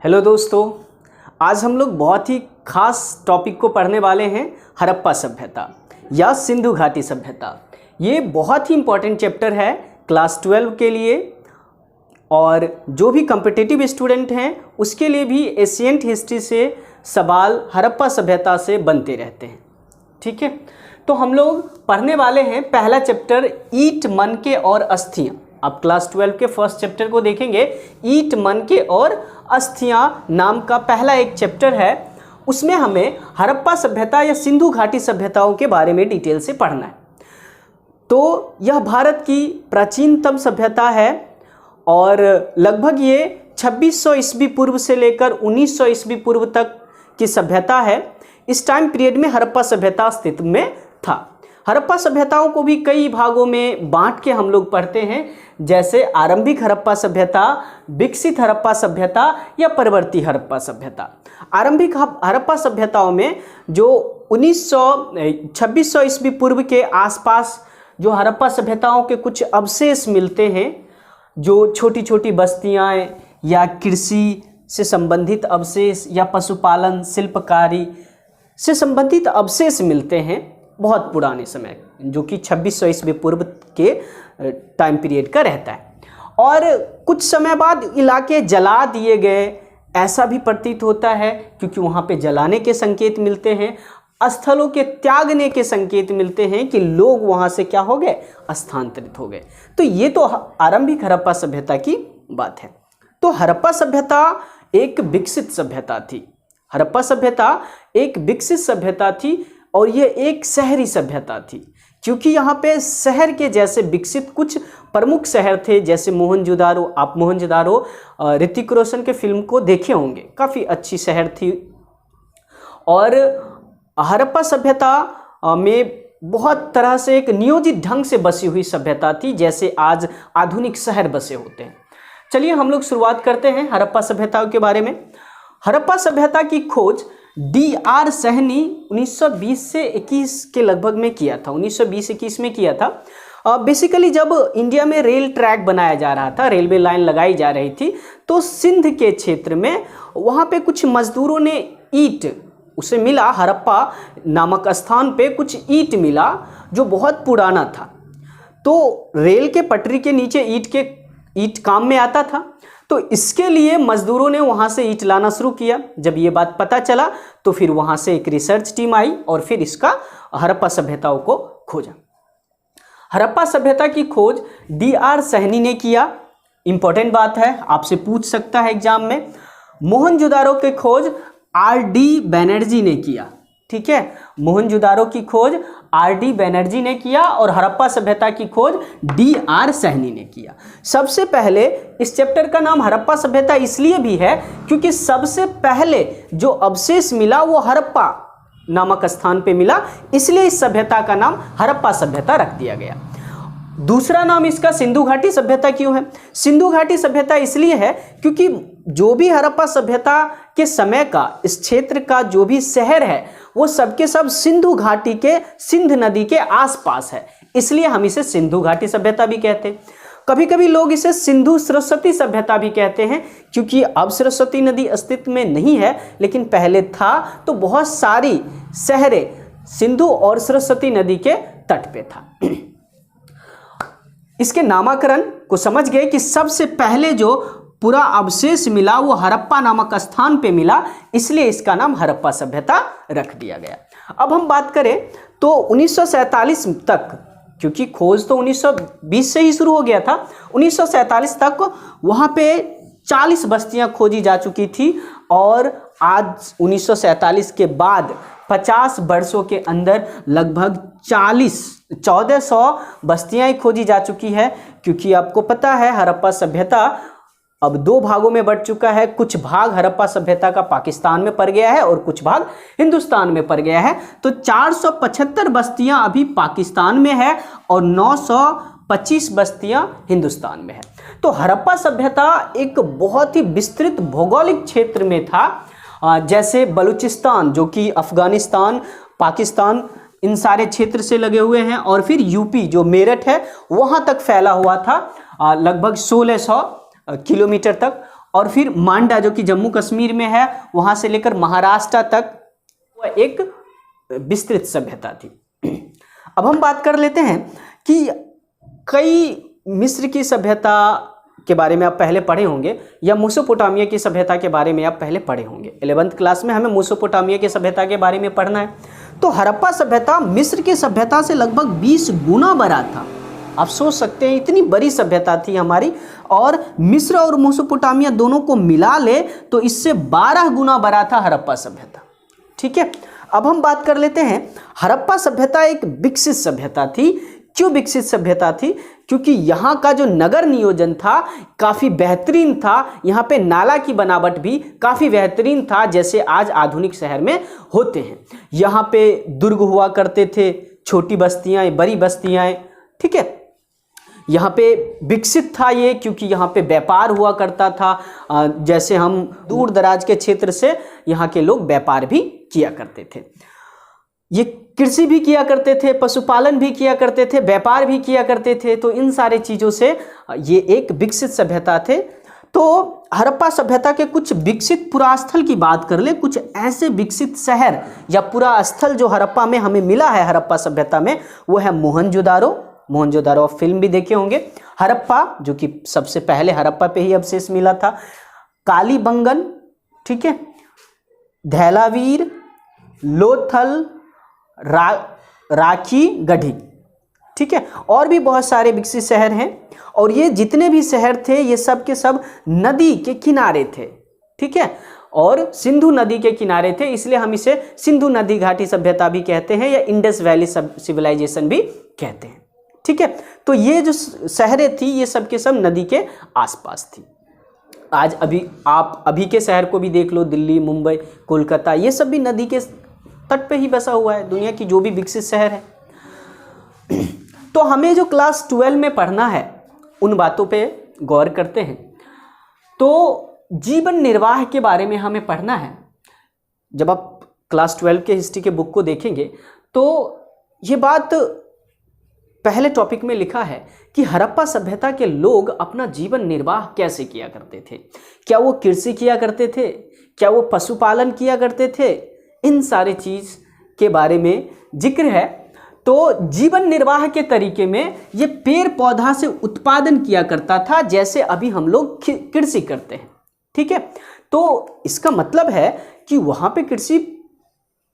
Hello दोस्तों, आज हम लोग बहुत ही खास टॉपिक को पढ़ने वाले हैं, हड़प्पा सभ्यता या सिंधु घाटी सभ्यता। ये बहुत ही इम्पॉर्टेंट चैप्टर है क्लास 12 के लिए और जो भी कॉम्पिटिटिव स्टूडेंट हैं उसके लिए भी एशियंट हिस्ट्री से सवाल हड़प्पा सभ्यता से बनते रहते हैं। ठीक है, तो हम लोग पढ़ने वाले हैं पहला चैप्टर ईंट, मनके और अस्थियाँ। आप क्लास 12 के फर्स्ट चैप्टर को देखेंगे, ईंट, मनके और अस्थियाँ नाम का पहला एक चैप्टर है। उसमें हमें हड़प्पा सभ्यता या सिंधु घाटी सभ्यताओं के बारे में डिटेल से पढ़ना है। तो यह भारत की प्राचीनतम सभ्यता है और लगभग ये 2600 ईस्वी पूर्व से लेकर 1900 ईस्वी पूर्व तक की सभ्यता है। इस टाइम पीरियड में हड़प्पा सभ्यता अस्तित्व में था। हड़प्पा सभ्यताओं को भी कई भागों में बांट के हम लोग पढ़ते हैं, जैसे आरंभिक हड़प्पा सभ्यता, विकसित हड़प्पा सभ्यता या परवर्ती हड़प्पा सभ्यता। आरंभिक हड़प्पा सभ्यताओं में जो 2600 ईस्वी पूर्व के आसपास जो हड़प्पा सभ्यताओं के कुछ अवशेष मिलते हैं, जो छोटी छोटी बस्तियां या कृषि से संबंधित अवशेष या पशुपालन, शिल्पकारी से संबंधित अवशेष मिलते हैं बहुत पुराने समय, जो कि 2600 ईस्वी पूर्व के टाइम पीरियड का रहता है। और कुछ समय बाद इलाके जला दिए गए, ऐसा भी प्रतीत होता है, क्योंकि वहाँ पे जलाने के संकेत मिलते हैं, स्थलों के त्यागने के संकेत मिलते हैं कि लोग वहाँ से क्या हो गए, स्थानांतरित हो गए। तो ये तो आरंभिक हड़प्पा सभ्यता की बात है। तो हड़प्पा सभ्यता एक विकसित सभ्यता थी। हड़प्पा सभ्यता एक विकसित सभ्यता थी और ये एक शहरी सभ्यता थी, क्योंकि यहाँ पे शहर के जैसे विकसित कुछ प्रमुख शहर थे, जैसे मोहनजोदारो। आप मोहनजोदारो ऋतिक रोशन के फिल्म को देखे होंगे, काफ़ी अच्छी शहर थी। और हड़प्पा सभ्यता में बहुत तरह से एक नियोजित ढंग से बसी हुई सभ्यता थी, जैसे आज आधुनिक शहर बसे होते हैं। चलिए हम लोग शुरुआत करते हैं हड़प्पा सभ्यता के बारे में। हड़प्पा सभ्यता की खोज D.R. सहनी 1920 से 21 के लगभग में किया था, 1920-21 में किया था। बेसिकली जब इंडिया में रेल ट्रैक बनाया जा रहा था, रेलवे लाइन लगाई जा रही थी, तो सिंध के क्षेत्र में वहाँ पे कुछ मजदूरों ने ईंट, उसे मिला हड़प्पा नामक स्थान पे कुछ ईंट मिला जो बहुत पुराना था। तो रेल के पटरी के नीचे ईंट काम में आता था, तो इसके लिए मजदूरों ने वहाँ से ईंट लाना शुरू किया। जब ये बात पता चला तो फिर वहाँ से एक रिसर्च टीम आई और फिर इसका हड़प्पा सभ्यताओं को खोजा। हड़प्पा सभ्यता की खोज D.R. सहनी ने किया। इंपॉर्टेंट बात है, आपसे पूछ सकता है एग्जाम में। मोहनजोदारो की खोज R.D. बैनर्जी ने किया। ठीक है, मोहनजोदारो की खोज R.D. बैनर्जी ने किया और हड़प्पा सभ्यता की खोज D.R. सहनी ने किया। सबसे पहले इस चैप्टर का नाम हड़प्पा सभ्यता इसलिए भी है क्योंकि सबसे पहले जो अवशेष मिला वो हड़प्पा नामक स्थान पे मिला, इसलिए इस सभ्यता का नाम हड़प्पा सभ्यता रख दिया गया। दूसरा नाम इसका सिंधु घाटी सभ्यता क्यों है? सिंधु घाटी सभ्यता इसलिए है क्योंकि जो भी हड़प्पा सभ्यता के समय का इस क्षेत्र का जो भी शहर है वो सबके सब सिंधु घाटी के, सिंध नदी के आसपास है, इसलिए हम इसे सिंधु घाटी सभ्यता भी कहते हैं। कभी कभी लोग इसे सिंधु सरस्वती सभ्यता भी कहते हैं, क्योंकि अब सरस्वती नदी अस्तित्व में नहीं है, लेकिन पहले था, तो बहुत सारी शहरें सिंधु और सरस्वती नदी के तट पे था। इसके नामकरण को समझ गए कि सबसे पहले जो पूरा अवशेष मिला वो हड़प्पा नामक स्थान पे मिला, इसलिए इसका नाम हड़प्पा सभ्यता रख दिया गया। अब हम बात करें तो 1947 तक, क्योंकि खोज तो 1920 से ही शुरू हो गया था, 1947 तक वहाँ पे 40 बस्तियाँ खोजी जा चुकी थी और आज 1947 के बाद 50 वर्षों के अंदर लगभग 1400 बस्तियाँ खोजी जा चुकी है। क्योंकि आपको पता है हड़प्पा सभ्यता अब 2 भागों में बढ़ चुका है। कुछ भाग हड़प्पा सभ्यता का पाकिस्तान में पड़ गया है और कुछ भाग हिंदुस्तान में पड़ गया है। तो 475 बस्तियां अभी पाकिस्तान में है और 925 बस्तियां हिंदुस्तान में है। तो हड़प्पा सभ्यता एक बहुत ही विस्तृत भौगोलिक क्षेत्र में था, जैसे बलूचिस्तान जो कि अफगानिस्तान, पाकिस्तान, इन सारे क्षेत्र से लगे हुए हैं, और फिर यूपी जो मेरठ है वहाँ तक फैला हुआ था लगभग 1600 किलोमीटर तक, और फिर मांडा जो कि जम्मू कश्मीर में है, वहां से लेकर महाराष्ट्र तक वह एक विस्तृत सभ्यता थी। अब हम बात कर लेते हैं कि कई मिस्र की सभ्यता के बारे में आप पहले पढ़े होंगे या मेसोपोटामिया की सभ्यता के बारे में आप पहले पढ़े होंगे। 11th क्लास में हमें मेसोपोटामिया की सभ्यता के बारे में पढ़ना है। तो हड़प्पा सभ्यता मिस्र की सभ्यता से लगभग 20 गुना बड़ा था। आप सोच सकते हैं इतनी बड़ी सभ्यता थी हमारी, और मिस्र और मेसोपोटामिया दोनों को मिला ले तो इससे 12 गुना बड़ा था हड़प्पा सभ्यता। ठीक है, अब हम बात कर लेते हैं हड़प्पा सभ्यता एक विकसित सभ्यता थी। क्यों विकसित सभ्यता थी? क्योंकि यहाँ का जो नगर नियोजन था काफ़ी बेहतरीन था, यहाँ पे नाला की बनावट भी काफ़ी बेहतरीन था, जैसे आज आधुनिक शहर में होते हैं। यहाँ पे दुर्ग हुआ करते थे, छोटी बस्तियाँ, बड़ी बस्तियाँ। ठीक है, यहाँ पे विकसित था ये क्योंकि यहाँ पे व्यापार हुआ करता था। जैसे हम दूर दराज के क्षेत्र से यहाँ के लोग व्यापार भी किया करते थे, ये कृषि भी किया करते थे, पशुपालन भी किया करते थे, व्यापार भी किया करते थे। तो इन सारे चीज़ों से ये एक विकसित सभ्यता थे। तो हड़प्पा सभ्यता के कुछ विकसित पुरास्थल की बात कर ले, कुछ ऐसे विकसित शहर या पुरा स्थल जो हड़प्पा में हमें मिला है हड़प्पा सभ्यता में, वो है मोहनजोदारो। मोहनजोदारो आप फिल्म भी देखे होंगे। हड़प्पा जो कि सबसे पहले हड़प्पा पे ही अवशेष मिला था। कालीबंगन, ठीक है, धैलावीर, लोथल, राखी गढ़ी, ठीक है, और भी बहुत सारे विकसित शहर हैं। और ये जितने भी शहर थे ये सब के सब नदी के किनारे थे। ठीक है, और सिंधु नदी के किनारे थे, इसलिए हम इसे सिंधु नदी घाटी सभ्यता भी कहते हैं या इंडस वैली सिविलाइजेशन भी कहते हैं। ठीक है, तो ये जो शहरें थी ये सब के सब नदी के आसपास थी। आज आप अभी के शहर को भी देख लो, दिल्ली, मुंबई, कोलकाता, ये सब भी नदी के तट पे ही बसा हुआ है, दुनिया की जो भी विकसित शहर है। तो हमें जो क्लास 12 में पढ़ना है उन बातों पे गौर करते हैं। तो जीवन निर्वाह के बारे में हमें पढ़ना है। जब आप क्लास 12 के हिस्ट्री के बुक को देखेंगे तो ये बात पहले टॉपिक में लिखा है कि हड़प्पा सभ्यता के लोग अपना जीवन निर्वाह कैसे किया करते थे। क्या वो कृषि किया करते थे, क्या वो पशुपालन किया करते थे, इन सारे चीज़ के बारे में जिक्र है। तो जीवन निर्वाह के तरीके में ये पेड़ पौधा से उत्पादन किया करता था, जैसे अभी हम लोग कृषि करते हैं। ठीक है, तो इसका मतलब है कि वहाँ पे कृषि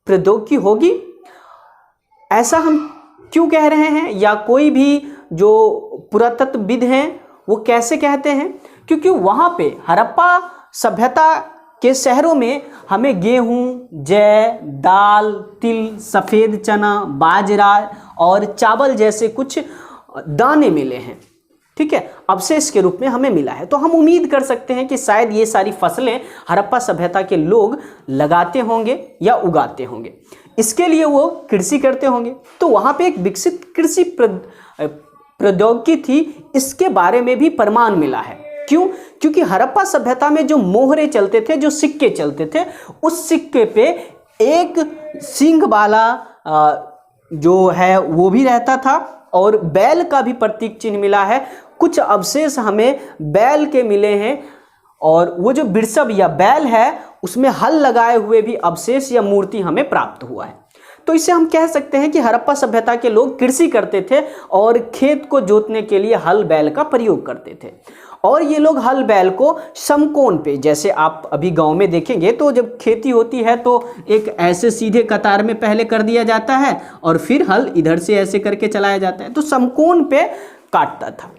प्रौद्योगिकी होगी, ऐसा हम क्यों कह रहे हैं, या कोई भी जो पुरातत्वविद हैं वो कैसे कहते हैं? क्योंकि वहाँ पे हड़प्पा सभ्यता के शहरों में हमें गेहूँ, जै, दाल, तिल, सफ़ेद चना, बाजरा और चावल जैसे कुछ दाने मिले हैं। ठीक है, अवशेष के रूप में हमें मिला है। तो हम उम्मीद कर सकते हैं कि शायद ये सारी फसलें हड़प्पा सभ्यता के लोग लगाते होंगे या उगाते होंगे, इसके लिए वो कृषि करते होंगे। तो वहाँ पे एक विकसित कृषि प्रौद्योगिकी थी, इसके बारे में भी प्रमाण मिला है। क्यों? क्योंकि हड़प्पा सभ्यता में जो मोहरे चलते थे, जो सिक्के चलते थे, उस सिक्के पे एक सींग वाला जो है वो भी रहता था, और बैल का भी प्रतीक चिन्ह मिला है। कुछ अवशेष हमें बैल के मिले हैं, और वो जो वृषभ या बैल है उसमें हल लगाए हुए भी अवशेष या मूर्ति हमें प्राप्त हुआ है। तो इससे हम कह सकते हैं कि हड़प्पा सभ्यता के लोग कृषि करते थे और खेत को जोतने के लिए हल बैल का प्रयोग करते थे। और ये लोग हल बैल को समकोण पे, जैसे आप अभी गांव में देखेंगे तो जब खेती होती है तो एक ऐसे सीधे कतार में पहले कर दिया जाता है और फिर हल इधर से ऐसे करके चलाया जाता है, तो समकोण पे काटता था।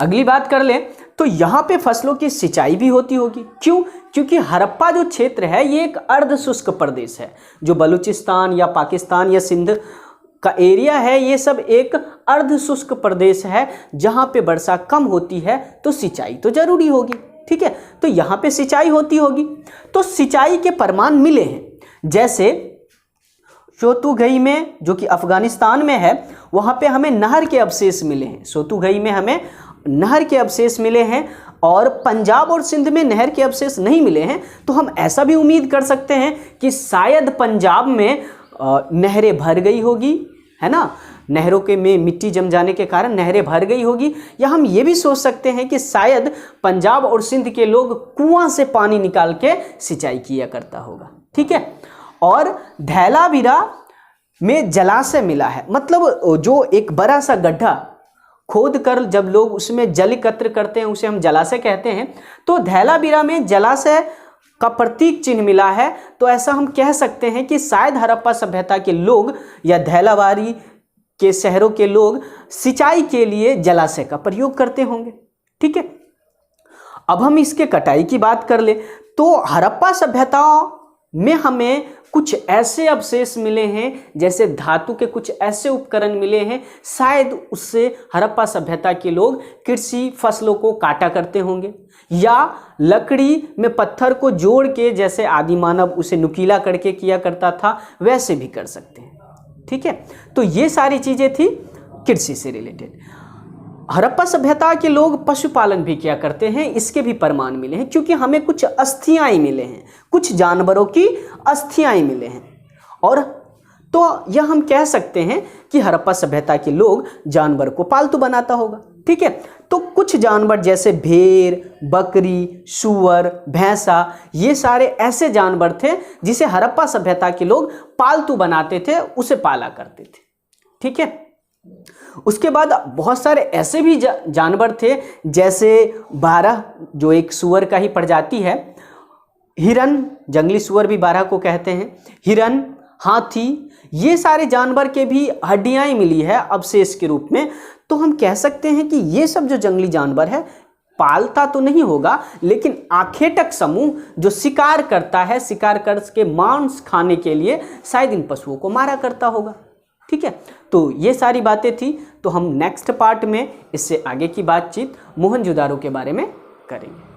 अगली बात कर ले तो यहाँ पे फसलों की सिंचाई भी होती होगी। क्यों? क्योंकि हड़प्पा जो क्षेत्र है ये एक अर्ध शुष्क प्रदेश है। जो बलूचिस्तान या पाकिस्तान या सिंध का एरिया है, ये सब एक अर्ध शुष्क प्रदेश है जहाँ पे वर्षा कम होती है, तो सिंचाई तो जरूरी होगी। ठीक है, तो यहाँ पे सिंचाई होती होगी, तो सिंचाई के प्रमाण मिले हैं। जैसे सोतुगई में, जो कि अफगानिस्तान में है, वहाँ पे हमें नहर के अवशेष मिले हैं। सोतुगई में हमें नहर के अवशेष मिले हैं, और पंजाब और सिंध में नहर के अवशेष नहीं मिले हैं। तो हम ऐसा भी उम्मीद कर सकते हैं कि शायद पंजाब में नहरें भर गई होगी, है ना। नहरों के में मिट्टी जम जाने के कारण नहरें भर गई होगी, या हम ये भी सोच सकते हैं कि शायद पंजाब और सिंध के लोग कुआं से पानी निकाल के सिंचाई किया करता होगा। ठीक है। और धैलावीरा में जलाशय मिला है, मतलब जो एक बड़ा सा गड्ढा खोद कर जब लोग उसमें जल एकत्र करते हैं उसे हम जलाशय कहते हैं। तो धैलावीरा में जलाशय का प्रतीक चिन्ह मिला है, तो ऐसा हम कह सकते हैं कि शायद हड़प्पा सभ्यता के लोग या धैलावारी के शहरों के लोग सिंचाई के लिए जलाशय का प्रयोग करते होंगे। ठीक है। अब हम इसके कटाई की बात कर ले तो हड़प्पा सभ्यताओं में हमें कुछ ऐसे अवशेष मिले हैं, जैसे धातु के कुछ ऐसे उपकरण मिले हैं, शायद उससे हड़प्पा सभ्यता के लोग कृषि फसलों को काटा करते होंगे, या लकड़ी में पत्थर को जोड़ के जैसे आदि मानव उसे नुकीला करके किया करता था वैसे भी कर सकते हैं। ठीक है। तो ये सारी चीजें थी कृषि से रिलेटेड। हड़प्पा सभ्यता के लोग पशुपालन भी किया करते हैं, इसके भी प्रमाण मिले हैं, क्योंकि हमें कुछ अस्थियां मिले हैं, कुछ जानवरों की अस्थियां मिले हैं। और तो यह हम कह सकते हैं कि हड़प्पा सभ्यता के लोग जानवर को पालतू बनाता होगा। ठीक है। तो कुछ जानवर जैसे भेड़, बकरी, सूअर, भैंसा, ये सारे ऐसे जानवर थे जिसे हड़प्पा सभ्यता के लोग पालतू बनाते थे, उसे पाला करते थे। ठीक है। उसके बाद बहुत सारे ऐसे भी जानवर थे, जैसे बारह, जो एक सूअर का ही प्रजाति है, हिरन, जंगली सूअर भी बारह को कहते हैं, हिरन, हाथी, ये सारे जानवर के भी हड्डियां मिली है अवशेष के रूप में। तो हम कह सकते हैं कि ये सब जो जंगली जानवर है पालता तो नहीं होगा, लेकिन आखेटक समूह जो शिकार करता है, शिकार करके मांस खाने के लिए शायद इन पशुओं को मारा करता होगा। ठीक है। तो ये सारी बातें थी। तो हम नेक्स्ट पार्ट में इससे आगे की बातचीत मोहनजोदाड़ो के बारे में करेंगे।